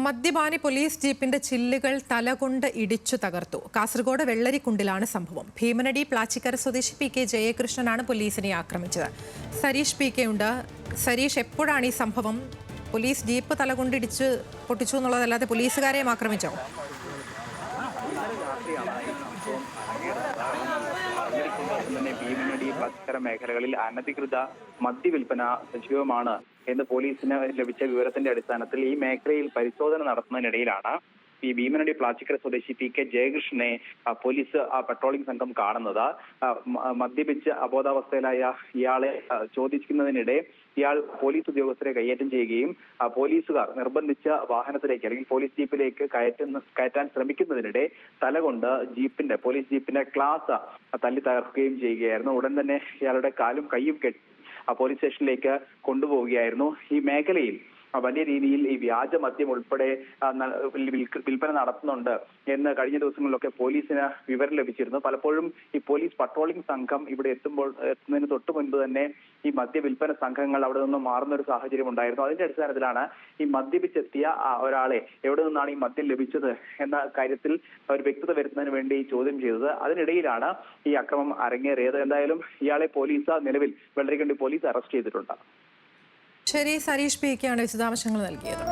മദ്യപാനി police ജീപ്പിന്റെ ചില്ലുകൾ തലകൊണ്ട് ഇടിച്ചു തകർത്തു. കാസർഗോഡ് വെള്ളരിക്കുണ്ടിലാണ് സംഭവം. ഭീമനടി പ്ലാച്ചിക്കര സ്വദേശി പി.കെ. ജയകൃഷ്ണനാണ് പോലീസിനെ ആക്രമിച്ചത്. സരീഷ് പി.കെ. ഉണ്ട്. സരീഷ്, എപ്പോഴാണ് ഈ സംഭവം? പോലീസ് ജീപ്പ് തലകൊണ്ട് ഇടിച്ച് പൊട്ടിച്ചു എന്നുള്ളതല്ലാതെ പോലീസുകാരെയും ആക്രമിച്ചോ? ഭീമനടി പ്ലാച്ചിക്കര മേഖലകളിൽ അനധികൃത മദ്യവിൽപ്പന സജീവമാണ് എന്ന് പോലീസിന് ലഭിച്ച വിവരത്തിന്റെ അടിസ്ഥാനത്തിൽ ഈ മേഖലയിൽ പരിശോധന നടത്തുന്നതിനിടയിലാണ് ഈ ഭീമനടി പ്ലാച്ചിക്കര സ്വദേശി പി.കെ. ജയകൃഷ്ണനെ പോലീസ് പട്രോളിംഗ് സംഘം കാണുന്നത്. മദ്യപിച്ച് അബോധാവസ്ഥയിലായ ഇയാളെ ചോദിക്കുന്നതിനിടെ ഇയാൾ പോലീസ് ഉദ്യോഗസ്ഥരെ കയ്യേറ്റം ചെയ്യുകയും പോലീസുകാർ നിർബന്ധിച്ച വാഹനത്തിലേക്ക് അല്ലെങ്കിൽ പോലീസ് ജീപ്പിലേക്ക് കയറ്റാൻ ശ്രമിക്കുന്നതിനിടെ തലകൊണ്ട് പോലീസ് ജീപ്പിന്റെ ഗ്ലാസ് തല്ലി തകർക്കുകയും ചെയ്യുകയായിരുന്നു. ഉടൻ തന്നെ ഇയാളുടെ കാലും കൈയും കെട്ടി പോലീസ് സ്റ്റേഷനിലേക്ക് കൊണ്ടുപോവുകയായിരുന്നു. ഈ മേഖലയിൽ വലിയ രീതിയിൽ ഈ വ്യാജ മദ്യം ഉൾപ്പെടെ വിൽപ്പന നടത്തുന്നുണ്ട് എന്ന് കഴിഞ്ഞ ദിവസങ്ങളിലൊക്കെ പോലീസിന് വിവരം ലഭിച്ചിരുന്നു. പലപ്പോഴും ഈ പോലീസ് പട്രോളിംഗ് സംഘം ഇവിടെ എത്തുന്നതിന് തൊട്ട് മുൻപ് തന്നെ ഈ മദ്യവിൽപ്പന സംഘങ്ങൾ അവിടെ നിന്ന് മാറുന്ന ഒരു സാഹചര്യം ഉണ്ടായിരുന്നു. അതിന്റെ അടിസ്ഥാനത്തിലാണ് ഈ മദ്യപിച്ചെത്തിയ ഒരാളെ എവിടെ നിന്നാണ് ഈ മദ്യം ലഭിച്ചത് എന്ന കാര്യത്തിൽ ഒരു വ്യക്തത വരുത്തുന്നതിന് വേണ്ടി ചോദ്യം ചെയ്തത്. അതിനിടയിലാണ് ഈ അക്രമം അരങ്ങേറിയത്. എന്തായാലും ഇയാളെ നിലവിൽ വെള്ളരിക്കുണ്ടി പോലീസ് അറസ്റ്റ് ചെയ്തിട്ടുണ്ട്. ശരി, സരീഷ് പി.കെയാണ് വിശദാംശങ്ങൾ നൽകിയത്.